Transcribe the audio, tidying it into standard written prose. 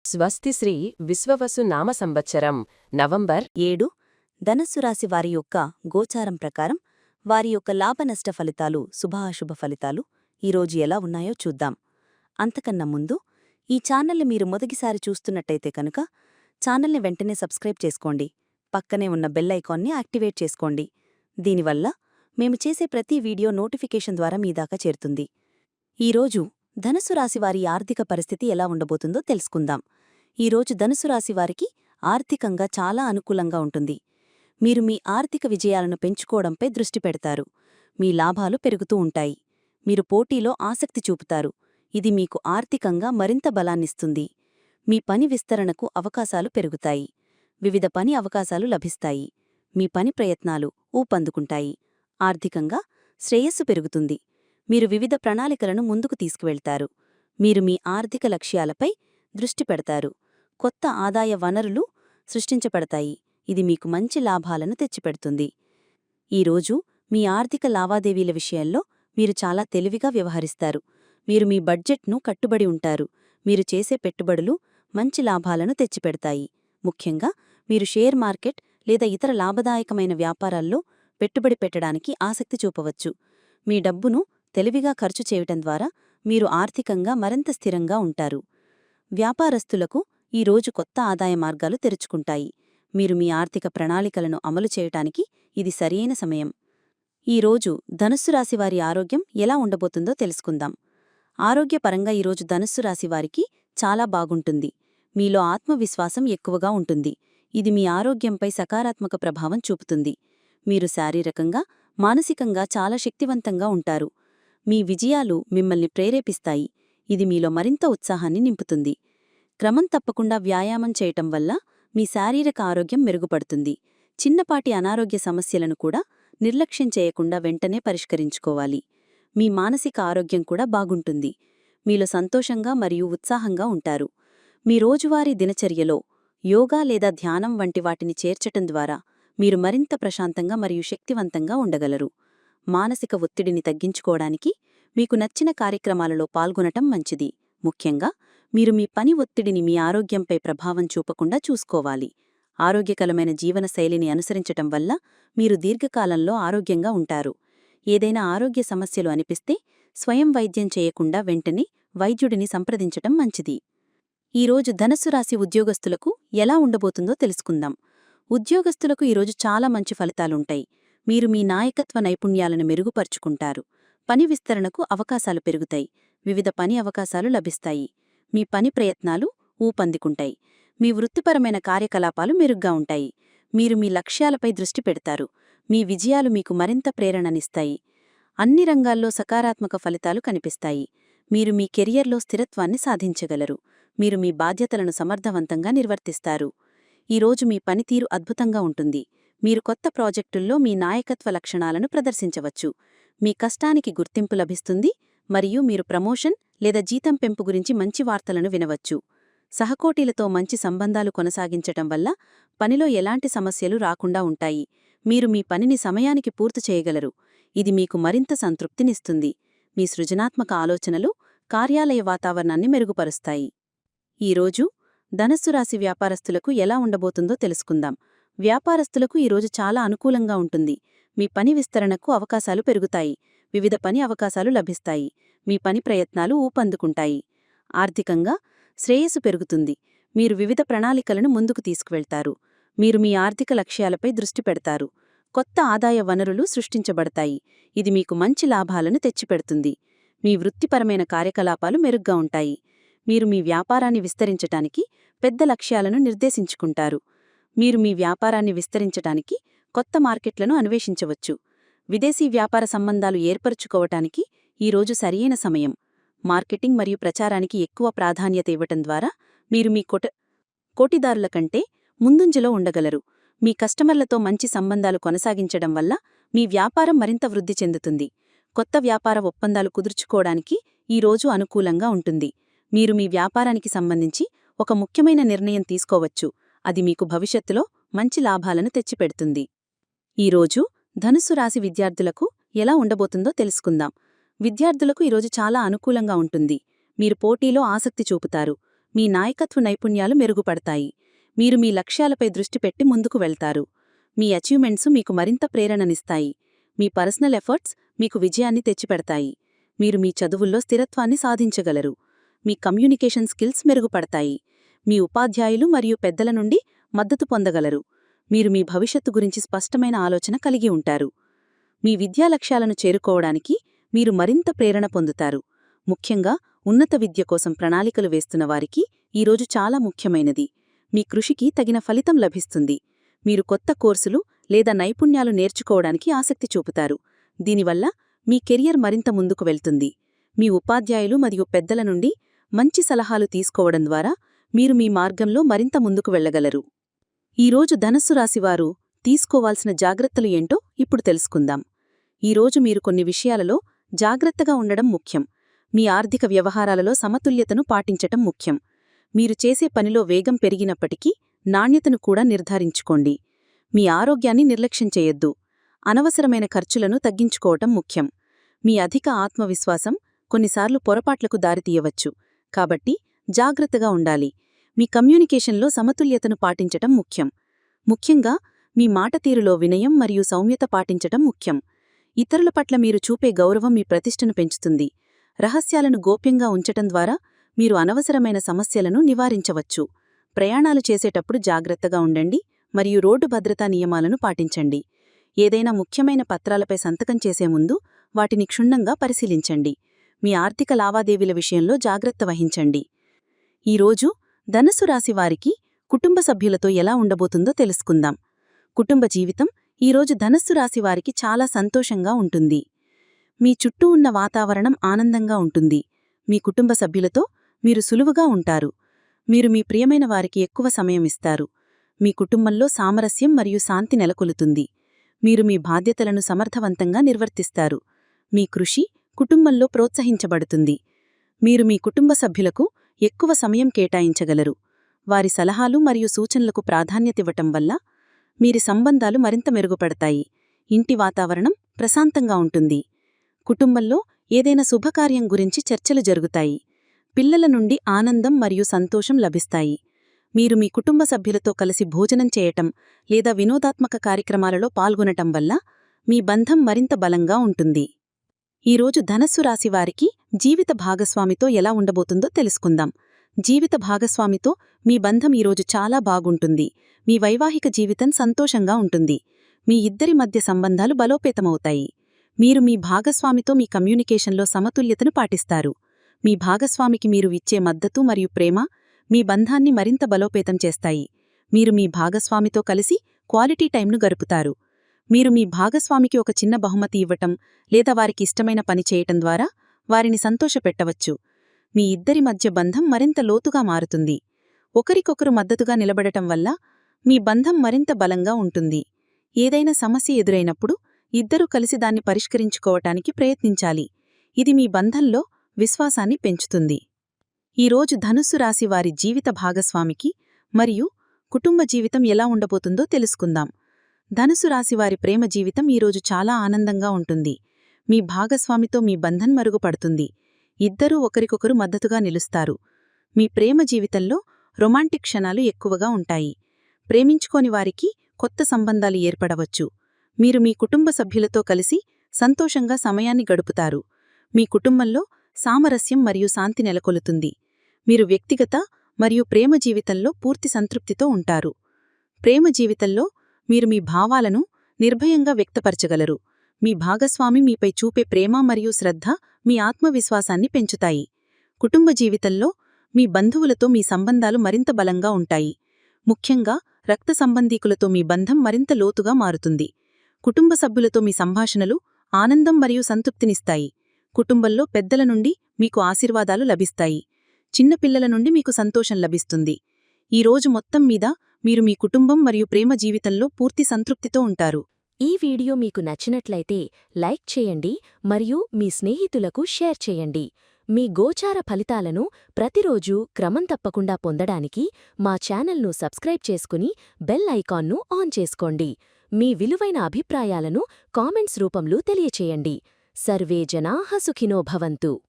స్వస్తి శ్రీ విశ్వవసు నామ సంవత్సరం నవంబర్ 7 ధనస్సు రాశి వారి యొక్క గోచారం ప్రకారం వారి యొక్క లాభనష్ట ఫలితాలు శుభాశుభ ఫలితాలు ఈరోజు ఎలా ఉన్నాయో చూద్దాం. అంతకన్నా ముందు ఈ ఛానల్ని మీరు మొదటిసారి చూస్తున్నట్టయితే కనుక ఛానల్ని వెంటనే సబ్స్క్రైబ్ చేసుకోండి. పక్కనే ఉన్న బెల్ ఐకాన్ని యాక్టివేట్ చేసుకోండి. దీనివల్ల మేము చేసే ప్రతి వీడియో నోటిఫికేషన్ ద్వారా మీ దాకా చేరుతుంది. ఈరోజు ధనస్సు రాశివారి ఆర్థిక పరిస్థితి ఎలా ఉండబోతుందో తెలుసుకుందాం. ఈరోజు ధనుసు రాశివారికి ఆర్థికంగా చాలా అనుకూలంగా ఉంటుంది. మీరు మీ ఆర్థిక విజయాలను పెంచుకోవడంపై దృష్టి పెడతారు. మీ లాభాలు పెరుగుతూ ఉంటాయి. మీరు పోటీలో ఆసక్తి చూపుతారు. ఇది మీకు ఆర్థికంగా మరింత బలాన్నిస్తుంది. మీ పని విస్తరణకు అవకాశాలు పెరుగుతాయి. వివిధ పని అవకాశాలు లభిస్తాయి. మీ పని ప్రయత్నాలు ఊపందుకుంటాయి. ఆర్థికంగా శ్రేయస్సు పెరుగుతుంది. మీరు వివిధ ప్రణాళికలను ముందుకు తీసుకువెళ్తారు. మీరు మీ ఆర్థిక లక్ష్యాలపై దృష్టి పెడతారు. కొత్త ఆదాయ వనరులు సృష్టించబడతాయి. ఇది మీకు మంచి లాభాలను తెచ్చిపెడుతుంది. ఈరోజు మీ ఆర్థిక లావాదేవీల విషయంలో మీరు చాలా తెలివిగా వ్యవహరిస్తారు. మీరు మీ బడ్జెట్ను కట్టుబడి ఉంటారు. మీరు చేసే పెట్టుబడులు మంచి లాభాలను తెచ్చిపెడతాయి. ముఖ్యంగా మీరు షేర్ మార్కెట్ లేదా ఇతర లాభదాయకమైన వ్యాపారాల్లో పెట్టుబడి పెట్టడానికి ఆసక్తి చూపవచ్చు. మీ డబ్బును తెలివిగా ఖర్చు చేయటం ద్వారా మీరు ఆర్థికంగా మరింత స్థిరంగా ఉంటారు. వ్యాపారస్తులకు ఈరోజు కొత్త ఆదాయ మార్గాలు తెరుచుకుంటాయి. మీరు మీ ఆర్థిక ప్రణాళికలను అమలు చేయటానికి ఇది సరియైన సమయం. ఈరోజు ధనుస్సు రాశివారి ఆరోగ్యం ఎలా ఉండబోతుందో తెలుసుకుందాం. ఆరోగ్యపరంగా ఈరోజు ధనుస్సు రాశివారికి చాలా బాగుంటుంది. మీలో ఆత్మవిశ్వాసం ఎక్కువగా ఉంటుంది. ఇది మీ ఆరోగ్యంపై సకారాత్మక ప్రభావం చూపుతుంది. మీరు శారీరకంగా మానసికంగా చాలా శక్తివంతంగా ఉంటారు. మీ విజయాలు మిమ్మల్ని ప్రేరేపిస్తాయి. ఇది మీలో మరింత ఉత్సాహాన్ని నింపుతుంది. క్రమం తప్పకుండా వ్యాయామం చేయటం వల్ల మీ శారీరక ఆరోగ్యం మెరుగుపడుతుంది. చిన్నపాటి అనారోగ్య సమస్యలను కూడా నిర్లక్ష్యం చేయకుండా వెంటనే పరిష్కరించుకోవాలి. మీ మానసిక ఆరోగ్యం కూడా బాగుంటుంది. మీలో సంతోషంగా మరియు ఉత్సాహంగా ఉంటారు. మీ రోజువారీ దినచర్యలో యోగా లేదా ధ్యానం వంటి వాటిని చేర్చటం ద్వారా మీరు మరింత ప్రశాంతంగా మరియు శక్తివంతంగా ఉండగలరు. మానసిక ఒత్తిడిని తగ్గించుకోవడానికి మీకు నచ్చిన కార్యక్రమాలలో పాల్గొనటం మంచిది. ముఖ్యంగా మీరు మీ పని ఒత్తిడిని మీ ఆరోగ్యంపై ప్రభావం చూపకుండా చూసుకోవాలి. ఆరోగ్యకరమైన జీవనశైలిని అనుసరించటం వల్ల మీరు దీర్ఘకాలంలో ఆరోగ్యంగా ఉంటారు. ఏదైనా ఆరోగ్య సమస్యలు అనిపిస్తే స్వయం వైద్యం చేయకుండా వెంటనే వైద్యుడిని సంప్రదించటం మంచిది. ఈరోజు ధనుస్సు రాశి ఉద్యోగస్తులకు ఎలా ఉండబోతుందో తెలుసుకుందాం. ఉద్యోగస్తులకు ఈరోజు చాలా మంచి ఫలితాలుంటాయి. మీరు మీ నాయకత్వ నైపుణ్యాలను మెరుగుపరుచుకుంటారు. పని విస్తరణకు అవకాశాలు పెరుగుతాయి. వివిధ పని అవకాశాలు లభిస్తాయి. మీ పని ప్రయత్నాలు ఊపందుకుంటాయి. మీ వృత్తిపరమైన కార్యకలాపాలు మెరుగ్గా ఉంటాయి. మీరు మీ లక్ష్యాలపై దృష్టి పెడతారు. మీ విజయాలు మీకు మరింత ప్రేరణనిస్తాయి. అన్ని రంగాల్లో సకారాత్మక ఫలితాలు కనిపిస్తాయి. మీరు మీ కెరియర్లో స్థిరత్వాన్ని సాధించగలరు. మీరు మీ బాధ్యతలను సమర్థవంతంగా నిర్వర్తిస్తారు. ఈరోజు మీ పనితీరు అద్భుతంగా ఉంటుంది. మీరు కొత్త ప్రాజెక్టుల్లో మీ నాయకత్వ లక్షణాలను ప్రదర్శించవచ్చు. మీ కష్టానికి గుర్తింపు లభిస్తుంది మరియు మీరు ప్రమోషన్ లేదా జీతం పెంపు గురించి మంచి వార్తలను వినవచ్చు. సహకోటీలతో మంచి సంబంధాలు కొనసాగించటం వల్ల పనిలో ఎలాంటి సమస్యలు రాకుండా ఉంటాయి. మీరు మీ పనిని సమయానికి పూర్తి చేయగలరు. ఇది మీకు మరింత సంతృప్తినిస్తుంది. మీ సృజనాత్మక ఆలోచనలు కార్యాలయ వాతావరణాన్ని మెరుగుపరుస్తాయి. ఈరోజు ధనుస్సు రాశి వ్యాపారస్తులకు ఎలా ఉండబోతుందో తెలుసుకుందాం. వ్యాపారస్తులకు ఈరోజు చాలా అనుకూలంగా ఉంటుంది. మీ పని విస్తరణకు అవకాశాలు పెరుగుతాయి. వివిధ పని అవకాశాలు లభిస్తాయి. మీ పని ప్రయత్నాలు ఊపందుకుంటాయి. ఆర్థికంగా శ్రేయస్సు పెరుగుతుంది. మీరు వివిధ ప్రణాళికలను ముందుకు తీసుకువెళ్తారు. మీరు మీ ఆర్థిక లక్ష్యాలపై దృష్టి పెడతారు. కొత్త ఆదాయ వనరులు సృష్టించబడతాయి. ఇది మీకు మంచి లాభాలను తెచ్చిపెడుతుంది. మీ వృత్తిపరమైన కార్యకలాపాలు మెరుగ్గా ఉంటాయి. మీరు మీ వ్యాపారాన్ని విస్తరించటానికి పెద్ద లక్ష్యాలను నిర్దేశించుకుంటారు. మీరు మీ వ్యాపారాన్ని విస్తరించటానికి కొత్త మార్కెట్లను అన్వేషించవచ్చు. విదేశీ వ్యాపార సంబంధాలు ఏర్పరుచుకోవటానికి ఈరోజు సరియైన సమయం. మార్కెటింగ్ మరియు ప్రచారానికి ఎక్కువ ప్రాధాన్యత ఇవ్వటం ద్వారా మీరు మీ పోటీదారుల కంటే ముందంజలో ఉండగలరు. మీ కస్టమర్లతో మంచి సంబంధాలు కొనసాగించడం వల్ల మీ వ్యాపారం మరింత వృద్ధి చెందుతుంది. కొత్త వ్యాపార ఒప్పందాలు కుదుర్చుకోవడానికి ఈరోజు అనుకూలంగా ఉంటుంది. మీరు మీ వ్యాపారానికి సంబంధించి ఒక ముఖ్యమైన నిర్ణయం తీసుకోవచ్చు. అది మీకు భవిష్యత్తులో మంచి లాభాలను తెచ్చిపెడుతుంది. ఈరోజు ధనుస్సు రాశి విద్యార్థులకు ఎలా ఉండబోతుందో తెలుసుకుందాం. విద్యార్థులకు ఈరోజు చాలా అనుకూలంగా ఉంటుంది. మీరు పోటీలో ఆసక్తి చూపుతారు. మీ నాయకత్వ నైపుణ్యాలు మెరుగుపడతాయి. మీరు మీ లక్ష్యాలపై దృష్టి పెట్టి ముందుకు వెళ్తారు. మీ అచీవ్మెంట్స్ మీకు మరింత ప్రేరణనిస్తాయి. మీ పర్సనల్ ఎఫర్ట్స్ మీకు విజయాన్ని తెచ్చిపెడతాయి. మీరు మీ చదువుల్లో స్థిరత్వాన్ని సాధించగలరు. మీ కమ్యూనికేషన్ స్కిల్స్ మెరుగుపడతాయి. మీ ఉపాధ్యాయులు మరియు పెద్దల నుండి మద్దతు పొందగలరు. మీరు మీ భవిష్యత్తు గురించి స్పష్టమైన ఆలోచన కలిగి ఉంటారు. మీ విద్యా లక్ష్యాలను చేరుకోవడానికి మీరు మరింత ప్రేరణ పొందుతారు. ముఖ్యంగా ఉన్నత విద్య కోసం ప్రణాళికలు వేస్తున్న వారికి ఈరోజు చాలా ముఖ్యమైనది. మీ కృషికి తగిన ఫలితం లభిస్తుంది. మీరు కొత్త కోర్సులు లేదా నైపుణ్యాలు నేర్చుకోవడానికి ఆసక్తి చూపుతారు. దీనివల్ల మీ కెరియర్ మరింత ముందుకు వెళ్తుంది. మీ ఉపాధ్యాయులు మరియు పెద్దల నుండి మంచి సలహాలు తీసుకోవడం ద్వారా మీరు మీ మార్గంలో మరింత ముందుకు వెళ్లగలరు. ఈరోజు ధనస్సు రాశివారు తీసుకోవాల్సిన జాగ్రత్తలు ఏంటో ఇప్పుడు తెలుసుకుందాం. ఈరోజు మీరు కొన్ని విషయాలలో జాగ్రత్తగా ఉండడం ముఖ్యం. మీ ఆర్థిక వ్యవహారాలలో సమతుల్యతను పాటించటం ముఖ్యం. మీరు చేసే పనిలో వేగం పెరిగినప్పటికీ నాణ్యతను కూడా నిర్ధారించుకోండి. మీ ఆరోగ్యాన్ని నిర్లక్ష్యం చేయొద్దు. అనవసరమైన ఖర్చులను తగ్గించుకోవటం ముఖ్యం. మీ అధిక ఆత్మవిశ్వాసం కొన్నిసార్లు పొరపాట్లకు దారితీయవచ్చు. కాబట్టి జాగ్రత్తగా ఉండాలి. మీ కమ్యూనికేషన్లో సమతుల్యతను పాటించటం ముఖ్యం. ముఖ్యంగా మీ మాటతీరులో వినయం మరియు సౌమ్యత పాటించటం ముఖ్యం. ఇతరుల పట్ల మీరు చూపే గౌరవం మీ ప్రతిష్టను పెంచుతుంది. రహస్యాలను గోప్యంగా ఉంచటం ద్వారా మీరు అనవసరమైన సమస్యలను నివారించవచ్చు. ప్రయాణాలు చేసేటప్పుడు జాగ్రత్తగా ఉండండి మరియు రోడ్డు భద్రతా నియమాలను పాటించండి. ఏదైనా ముఖ్యమైన పత్రాలపై సంతకం చేసే ముందు వాటిని క్షుణ్ణంగా పరిశీలించండి. మీ ఆర్థిక లావాదేవీల విషయంలో జాగ్రత్త వహించండి. ఈరోజు ధనస్సు రాశివారికి కుటుంబ సభ్యులతో ఎలా ఉండబోతుందో తెలుసుకుందాం. కుటుంబ జీవితం ఈరోజు ధనస్సు రాశివారికి చాలా సంతోషంగా ఉంటుంది. మీ చుట్టూ ఉన్న వాతావరణం ఆనందంగా ఉంటుంది. మీ కుటుంబ సభ్యులతో మీరు సులువుగా ఉంటారు. మీరు మీ ప్రియమైన వారికి ఎక్కువ సమయం ఇస్తారు. మీ కుటుంబంలో సామరస్యం మరియు శాంతి నెలకొలుతుంది. మీరు మీ బాధ్యతలను సమర్థవంతంగా నిర్వర్తిస్తారు. మీ కృషి కుటుంబంలో ప్రోత్సహించబడుతుంది. మీరు మీ కుటుంబ సభ్యులకు ఎక్కువ సమయం కేటాయించగలరు. వారి సలహాలు మరియు సూచనలకు ప్రాధాన్యతివ్వటం వల్ల మీరి సంబంధాలు మరింత మెరుగుపడతాయి. ఇంటి వాతావరణం ప్రశాంతంగా ఉంటుంది. కుటుంబంలో ఏదైనా శుభకార్యం గురించి చర్చలు జరుగుతాయి. పిల్లల నుండి ఆనందం మరియు సంతోషం లభిస్తాయి. మీరు మీ కుటుంబ సభ్యులతో కలిసి భోజనం చేయటం లేదా వినోదాత్మక కార్యక్రమాలలో పాల్గొనటం వల్ల మీ బంధం మరింత బలంగా ఉంటుంది. ఈరోజు ధనస్సు రాశివారికి జీవిత భాగస్వామితో ఎలా ఉండబోతుందో తెలుసుకుందాం. జీవిత భాగస్వామితో మీ బంధం ఈరోజు చాలా బాగుంటుంది. మీ వైవాహిక జీవితం సంతోషంగా ఉంటుంది. మీ ఇద్దరి మధ్య సంబంధాలు బలోపేతమవుతాయి. మీరు మీ భాగస్వామితో మీ కమ్యూనికేషన్లో సమతుల్యతను పాటిస్తారు. మీ భాగస్వామికి మీరు ఇచ్చే మద్దతు మరియు ప్రేమ మీ బంధాన్ని మరింత బలోపేతం చేస్తాయి. మీరు మీ భాగస్వామితో కలిసి క్వాలిటీ టైంను గడుపుతారు. మీరు మీ భాగస్వామికి ఒక చిన్న బహుమతి ఇవ్వటం లేదా వారికి ఇష్టమైన పని చేయటం ద్వారా వారిని సంతోషపెట్టవచ్చు. మీ ఇద్దరి మధ్య బంధం మరింత లోతుగా మారుతుంది. ఒకరికొకరు మద్దతుగా నిలబడటం వల్ల మీ బంధం మరింత బలంగా ఉంటుంది. ఏదైనా సమస్య ఎదురైనప్పుడు ఇద్దరూ కలిసి దాన్ని పరిష్కరించుకోవటానికి ప్రయత్నించాలి. ఇది మీ బంధంలో విశ్వాసాన్ని పెంచుతుంది. ఈరోజు ధనుస్సు రాశి వారి జీవిత భాగస్వామికి మరియు కుటుంబ జీవితం ఎలా ఉండబోతుందో తెలుసుకుందాం. ధనుసు రాశివారి ప్రేమ జీవితం ఈరోజు చాలా ఆనందంగా ఉంటుంది. మీ భాగస్వామితో మీ బంధం మరుగుపడుతుంది. ఇద్దరూ ఒకరికొకరు మద్దతుగా నిలుస్తారు. మీ ప్రేమ జీవితంలో రొమాంటిక్ క్షణాలు ఎక్కువగా ఉంటాయి. ప్రేమించుకోని వారికి కొత్త సంబంధాలు ఏర్పడవచ్చు. మీరు మీ కుటుంబ సభ్యులతో కలిసి సంతోషంగా సమయాన్ని గడుపుతారు. మీ కుటుంబంలో సామరస్యం మరియు శాంతి నెలకొలుతుంది. మీరు వ్యక్తిగత మరియు ప్రేమ జీవితంలో పూర్తి సంతృప్తితో ఉంటారు. ప్రేమ జీవితంలో మీరు మీ భావాలను నిర్భయంగా వ్యక్తపరచగలరు. మీ భాగస్వామి మీపై చూపే ప్రేమ మరియు శ్రద్ధ మీ ఆత్మవిశ్వాసాన్ని పెంచుతాయి. కుటుంబ జీవితంలో మీ బంధువులతో మీ సంబంధాలు మరింత బలంగా ఉంటాయి. ముఖ్యంగా రక్త సంబంధీకులతో మీ బంధం మరింత లోతుగా మారుతుంది. కుటుంబ సభ్యులతో మీ సంభాషణలు ఆనందం మరియు సంతృప్తినిస్తాయి. కుటుంబంలో పెద్దల నుండి మీకు ఆశీర్వాదాలు లభిస్తాయి. చిన్నపిల్లల నుండి మీకు సంతోషం లభిస్తుంది. ఈ రోజు మొత్తం మీద మీరు మీ కుటుంబం మరియు ప్రేమ జీవితంలో పూర్తి సంతృప్తితో ఉంటారు. ఈ వీడియో మీకు నచ్చినట్లయితే లైక్ చేయండి మరియు మీ స్నేహితులకు షేర్ చేయండి. మీ గోచార ఫలితాలను ప్రతిరోజూ క్రమం తప్పకుండా పొందడానికి మా ఛానల్ను సబ్స్క్రైబ్ చేసుకుని బెల్ ఐకాన్ను ఆన్ చేసుకోండి. మీ విలువైన అభిప్రాయాలను కామెంట్స్ రూపంలో తెలియచేయండి. సర్వే జనాః సుఖినో భవంతు.